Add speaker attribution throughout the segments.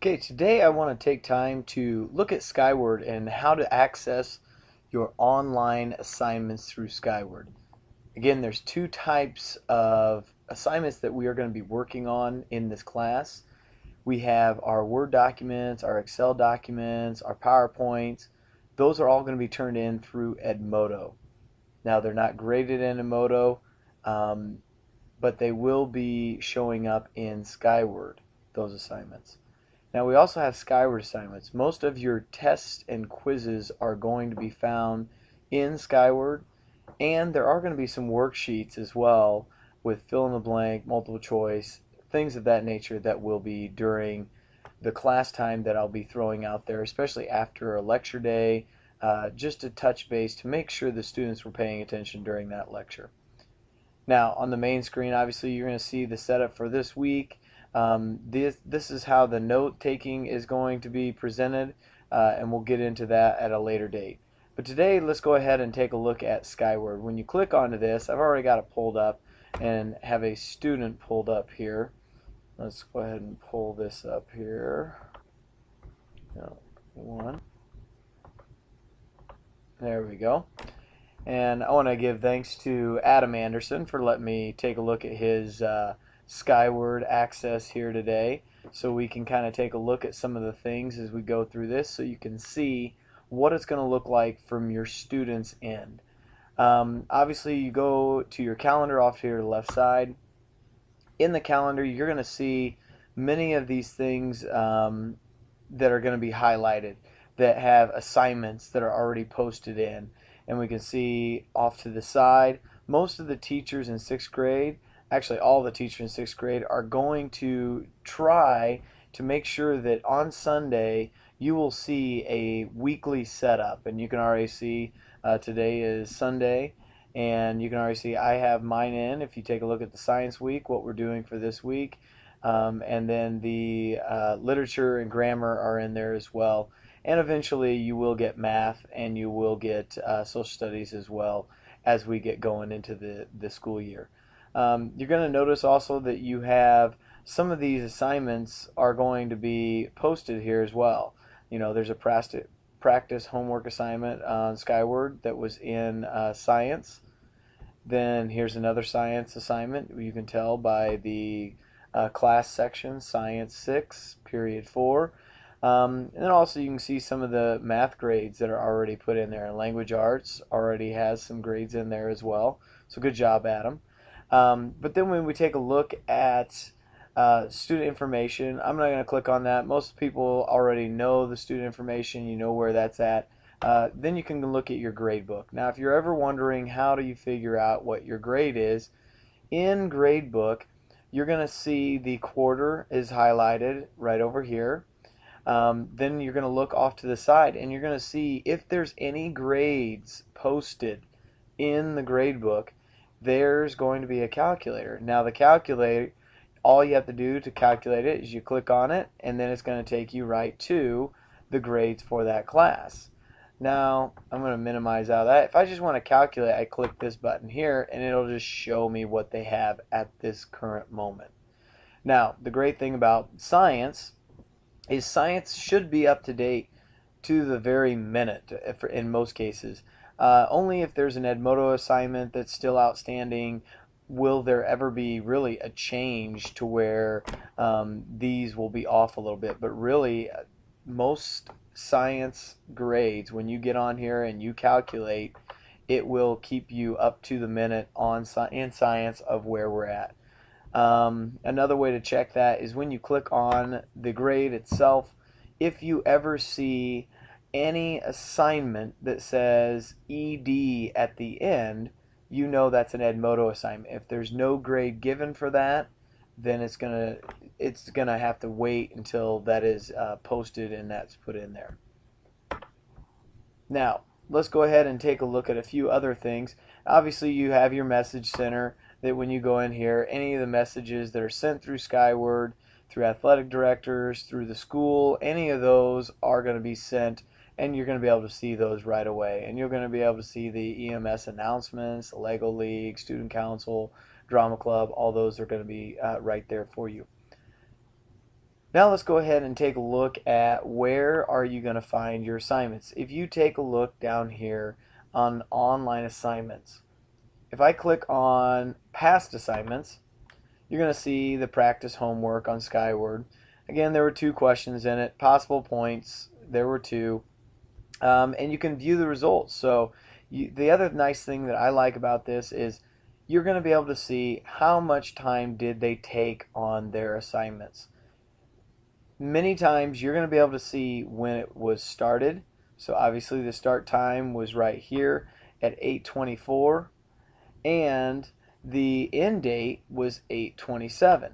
Speaker 1: Okay, today I want to take time to look at Skyward and how to access your online assignments through Skyward. Again, there's two types of assignments that we are going to be working on in this class. We have our Word documents, our Excel documents, our PowerPoints. Those are all going to be turned in through Edmodo. Now, they're not graded in Edmodo, but they will be showing up in Skyward, those assignments. Now we also have Skyward assignments. Most of your tests and quizzes are going to be found in Skyward, and there are going to be some worksheets as well with fill in the blank, multiple choice, things of that nature that will be during the class time that I'll be throwing out there, especially after a lecture day, just to touch base to make sure the students were paying attention during that lecture. Now on the main screen, obviously you're going to see the setup for this week. This is how the note taking is going to be presented, and we'll get into that at a later date. But today let's go ahead and take a look at Skyward. When you click onto this, I've already got it pulled up and have a student pulled up here. Let's go ahead and pull this up here. One. There we go. And I want to give thanks to Adam Anderson for letting me take a look at his Skyward access here today, so we can kind of take a look at some of the things as we go through this, so you can see what it's going to look like from your students' end. Obviously you go to your calendar off here to the left side. In the calendar you're going to see many of these things that are going to be highlighted that have assignments that are already posted in, and we can see off to the side most of the teachers in 6th grade, actually all the teachers in 6th grade, are going to try to make sure that on Sunday you will see a weekly setup. And you can already see today is Sunday, and you can already see I have mine in. If you take a look at the science week, what we're doing for this week, and then the literature and grammar are in there as well. And eventually you will get math, and you will get social studies as well as we get going into the school year. You're going to notice also that you have some of these assignments are going to be posted here as well. You know, there's a practice homework assignment on Skyward that was in science. Then here's another science assignment. You can tell by the class section, Science 6, Period 4. And then also you can see some of the math grades that are already put in there. And language arts already has some grades in there as well. So good job, Adam. But then when we take a look at student information, I'm not going to click on that. Most people already know the student information. You know where that's at. Then you can look at your grade book. Now if you're ever wondering how do you figure out what your grade is, in grade book you're going to see the quarter is highlighted right over here. Then you're going to look off to the side and you're going to see if there's any grades posted in the grade book. There's going to be a calculator. Now the calculator, all you have to do to calculate it is you click on it, and then it's going to take you right to the grades for that class. Now I'm going to minimize out of that. If I just want to calculate, I click this button here and it'll just show me what they have at this current moment. Now the great thing about science is science should be up to date to the very minute in most cases. Only if there's an Edmodo assignment that's still outstanding will there ever be really a change to where these will be off a little bit. But really, most science grades, when you get on here and you calculate, it will keep you up to the minute in science of where we're at. Another way to check that is when you click on the grade itself, if you ever see any assignment that says ED at the end, you know that's an Edmodo assignment. If there's no grade given for that, then it's gonna have to wait until that is posted and that's put in there. Now let's go ahead and take a look at a few other things. Obviously you have your message center that when you go in here, any of the messages that are sent through Skyward, through athletic directors, through the school, any of those are going to be sent, and you're going to be able to see those right away. And you're going to be able to see the EMS announcements, Lego League, Student Council, Drama Club, all those are going to be right there for you. Now let's go ahead and take a look at where are you going to find your assignments. If you take a look down here on online assignments, if I click on past assignments, you're going to see the practice homework on Skyward. Again, there were 2 questions in it, possible points, there were 2, and you can view the results. So the other nice thing that I like about this is you're going to be able to see how much time did they take on their assignments. Many times you're going to be able to see when it was started. So obviously the start time was right here at 8:24, and the end date was 8:27.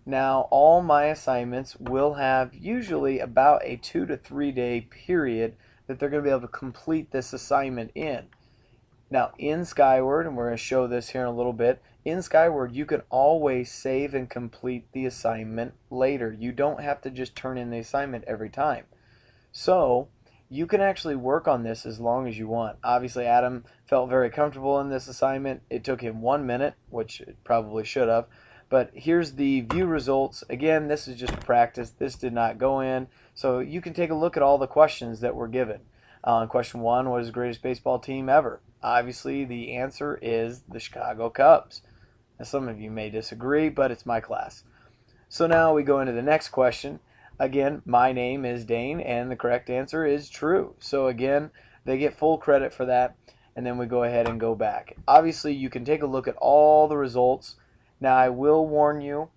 Speaker 1: Now all my assignments will have usually about a 2 to 3 day period that they're going to be able to complete this assignment in. Now in Skyward, and we're going to show this here in a little bit, in Skyward you can always save and complete the assignment later. You don't have to just turn in the assignment every time. So you can actually work on this as long as you want. Obviously Adam felt very comfortable in this assignment. It took him 1 minute, which it probably should have. But here's the view results. Again, this is just practice. This did not go in. So you can take a look at all the questions that were given. Question 1, what is the greatest baseball team ever? Obviously the answer is the Chicago Cubs. Now, some of you may disagree, but it's my class. So now we go into the next question. Again, my name is Dane, and the correct answer is true. So again, they get full credit for that, and then we go ahead and go back. Obviously, you can take a look at all the results. Now, I will warn you,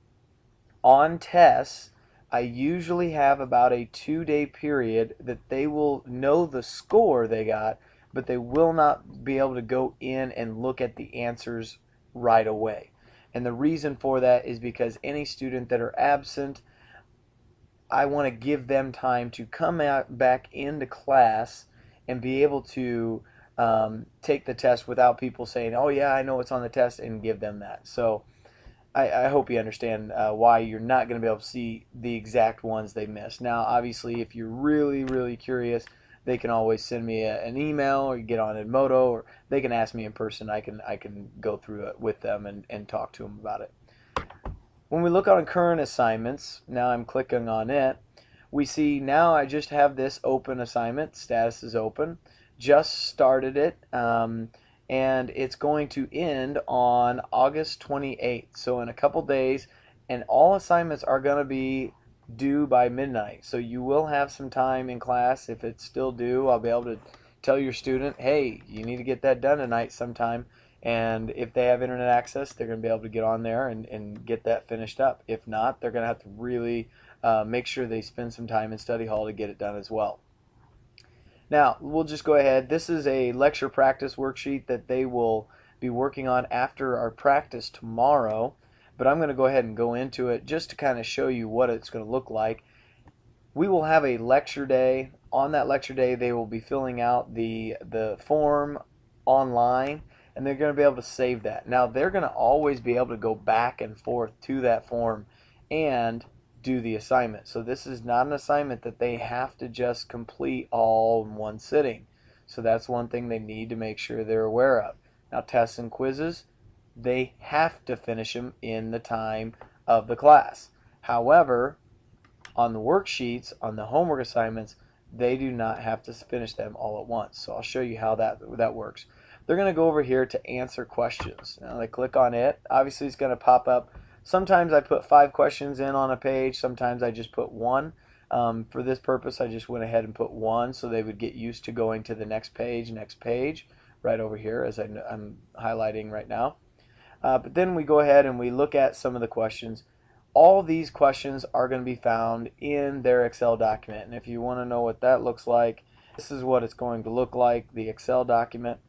Speaker 1: on tests, I usually have about a 2-day period that they will know the score they got, but they will not be able to go in and look at the answers right away. And the reason for that is because any student that are absent, I want to give them time to come back into class and be able to take the test without people saying, oh yeah, I know it's on the test, and give them that. So I hope you understand why you're not going to be able to see the exact ones they missed. Now obviously if you're really curious, they can always send me an email, or get on Edmodo, or they can ask me in person. I can go through it with them and talk to them about it. When we look on current assignments, now I'm clicking on it, we see now I just have this open assignment, status is open, just started it, and it's going to end on August 28th, so in a couple days, and all assignments are going to be due by midnight. So you will have some time in class. If it's still due, I'll be able to tell your student, hey, you need to get that done tonight sometime. And if they have internet access, they're going to be able to get on there and get that finished up. If not, they're going to have to really make sure they spend some time in study hall to get it done as well. Now, we'll just go ahead. This is a lecture practice worksheet that they will be working on after our practice tomorrow. But I'm going to go ahead and go into it just to kind of show you what it's going to look like. We will have a lecture day. On that lecture day, they will be filling out the form online, and they're going to be able to save that. Now, they're going to always be able to go back and forth to that form and do the assignment. So this is not an assignment that they have to just complete all in one sitting. So that's one thing they need to make sure they're aware of. Now, tests and quizzes, they have to finish them in the time of the class. However, on the worksheets, on the homework assignments, they do not have to finish them all at once. So I'll show you how that works. They're going to go over here to answer questions. Now they click on it. Obviously it's going to pop up. Sometimes I put 5 questions in on a page. Sometimes I just put 1. For this purpose, I just went ahead and put 1 so they would get used to going to the next page, right over here as I'm highlighting right now. But then we go ahead and we look at some of the questions. All these questions are going to be found in their Excel document. And if you want to know what that looks like, this is what it's going to look like, the Excel document.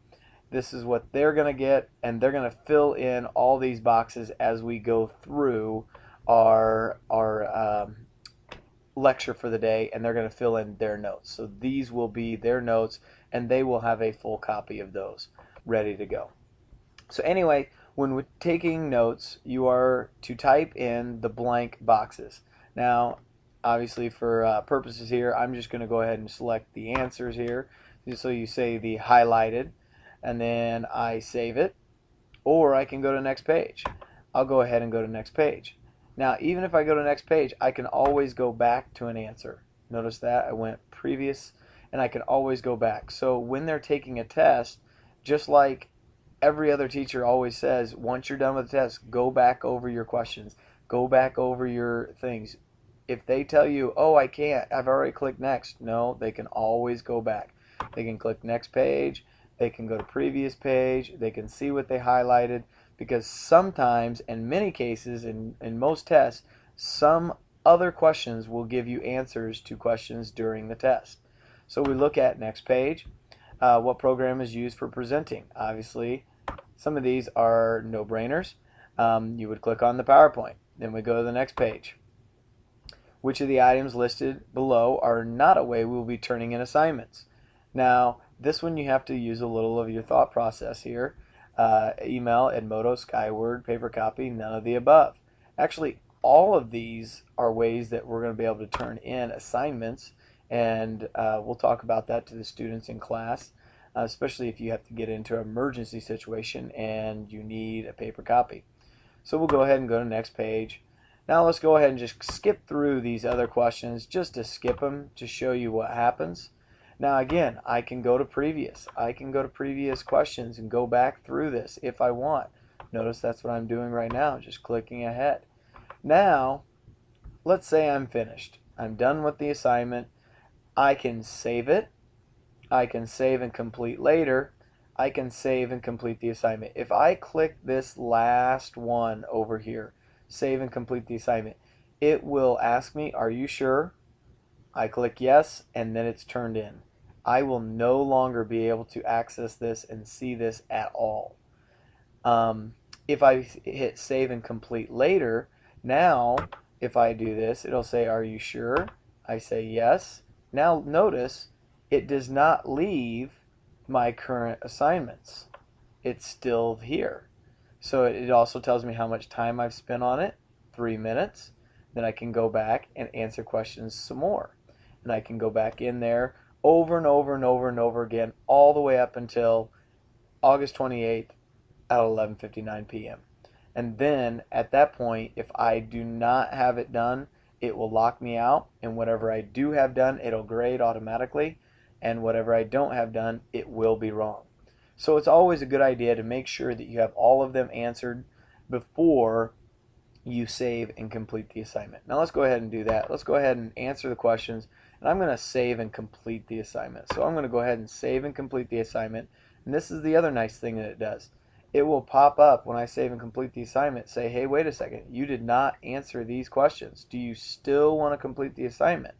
Speaker 1: This is what they're going to get, and they're going to fill in all these boxes as we go through our lecture for the day, and they're going to fill in their notes. So these will be their notes, and they will have a full copy of those ready to go. So anyway, when we're taking notes, you are to type in the blank boxes. Now, obviously for purposes here, I'm just going to go ahead and select the answers here. So you say the highlighted, and then I save it, or I can go to next page. I'll go ahead and go to next page. Now, even if I go to the next page, I can always go back to an answer. Notice that I went previous, and I can always go back. So when they're taking a test, just like every other teacher always says, once you're done with the test, go back over your questions, go back over your things. If they tell you, oh, I can't, I've already clicked next, no, they can always go back. They can click next page, they can go to previous page, they can see what they highlighted, because sometimes, in many cases, in most tests, some other questions will give you answers to questions during the test. So we look at next page. What program is used for presenting? Obviously, some of these are no-brainers. You would click on the PowerPoint. Then we go to the next page. Which of the items listed below are not a way we will be turning in assignments? Now, this one you have to use a little of your thought process here. Email, Edmodo, Skyward, paper copy, none of the above. Actually, all of these are ways that we're going to be able to turn in assignments, and we'll talk about that to the students in class, especially if you have to get into an emergency situation and you need a paper copy. So we'll go ahead and go to the next page. Now let's go ahead and just skip through these other questions, just to skip them to show you what happens. Now again, I can go to previous. I can go to previous questions and go back through this if I want. Notice that's what I'm doing right now, just clicking ahead. Now, let's say I'm finished. I'm done with the assignment. I can save it. I can save and complete later. I can save and complete the assignment. If I click this last one over here, save and complete the assignment, it will ask me, are you sure? I click yes, and then it's turned in. I will no longer be able to access this and see this at all. If I hit save and complete later, now if I do this, it'll say, are you sure? I say yes. Now notice it does not leave my current assignments. It's still here. So it also tells me how much time I've spent on it, 3 minutes. Then I can go back and answer questions some more. And I can go back in there over and over and over and over again, all the way up until August 28th at 11:59 p.m. And then at that point, if I do not have it done, it will lock me out, and whatever I do have done, it'll grade automatically, and whatever I don't have done, it will be wrong. So it's always a good idea to make sure that you have all of them answered before you save and complete the assignment. Now let's go ahead and do that. Let's go ahead and answer the questions, and I'm going to save and complete the assignment. So I'm going to go ahead and save and complete the assignment, and this is the other nice thing that it does. It will pop up when I save and complete the assignment, say, hey, wait a second, you did not answer these questions. Do you still want to complete the assignment?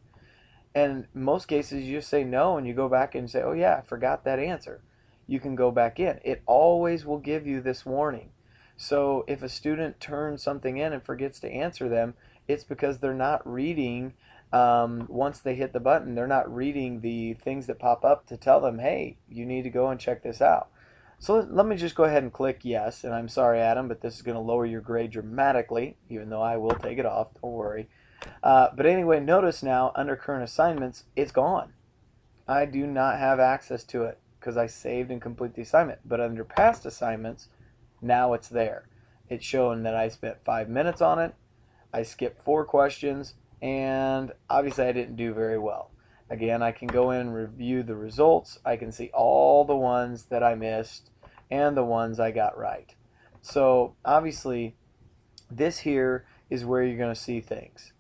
Speaker 1: And in most cases, you just say no, and you go back and say, oh yeah, I forgot that answer. You can go back in. It always will give you this warning. So if a student turns something in and forgets to answer them, it's because they're not reading, once they hit the button, they're not reading the things that pop up to tell them, hey, you need to go and check this out. So let me just go ahead and click yes, and I'm sorry, Adam, but this is going to lower your grade dramatically, even though I will take it off, don't worry. But anyway, notice now, under current assignments, it's gone. I do not have access to it because I saved and complete the assignment. But under past assignments, now it's there. It's showing that I spent 5 minutes on it, I skipped 4 questions, and obviously I didn't do very well. Again, I can go in and review the results. I can see all the ones that I missed and the ones I got right. So obviously this here is where you're going to see things.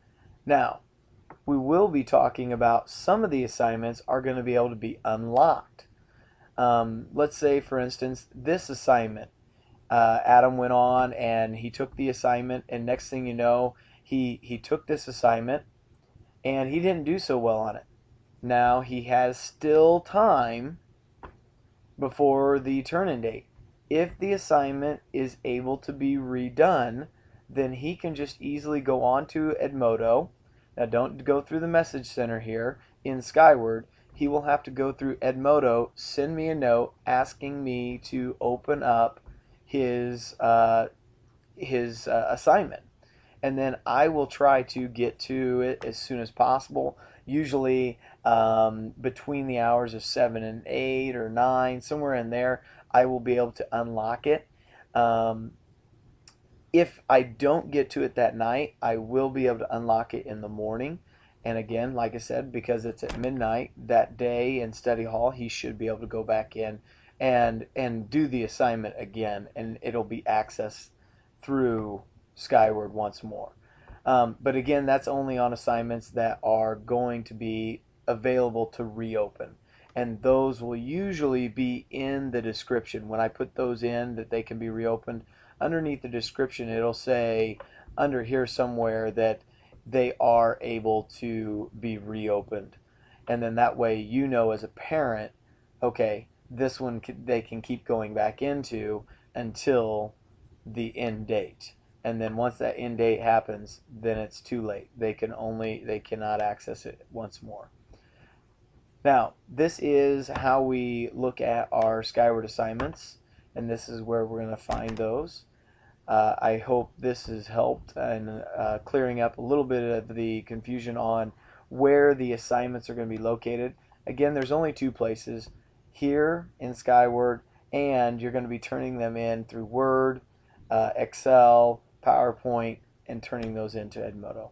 Speaker 1: Now, we will be talking about some of the assignments are going to be able to be unlocked. Let's say, for instance, this assignment. Adam went on and he took the assignment, and next thing you know, he took this assignment and he didn't do so well on it. Now he has still time before the turn-in date. If the assignment is able to be redone, then he can just easily go on to Edmodo. Now don't go through the message center here in Skyward. He will have to go through Edmodo, send me a note asking me to open up his assignment, and then I will try to get to it as soon as possible. Usually between the hours of 7 and 8 or 9, somewhere in there, I will be able to unlock it. If I don't get to it that night, I will be able to unlock it in the morning. And again, like I said, because it's at midnight that day in study hall, he should be able to go back in and do the assignment again, and it'll be accessed through Skyward once more. But again, that's only on assignments that are going to be available to reopen. And those will usually be in the description. When I put those in that they can be reopened, underneath the description it'll say under here somewhere that they are able to be reopened. And then that way you know as a parent, okay, this one they can keep going back into until the end date. And then once that end date happens, then it's too late. They cannot access it once more. Now, this is how we look at our Skyward assignments, and this is where we're going to find those. I hope this has helped in clearing up a little bit of the confusion on where the assignments are going to be located. Again, there's only two places, here in Skyward, and you're going to be turning them in through Word, Excel, PowerPoint, and turning those into Edmodo.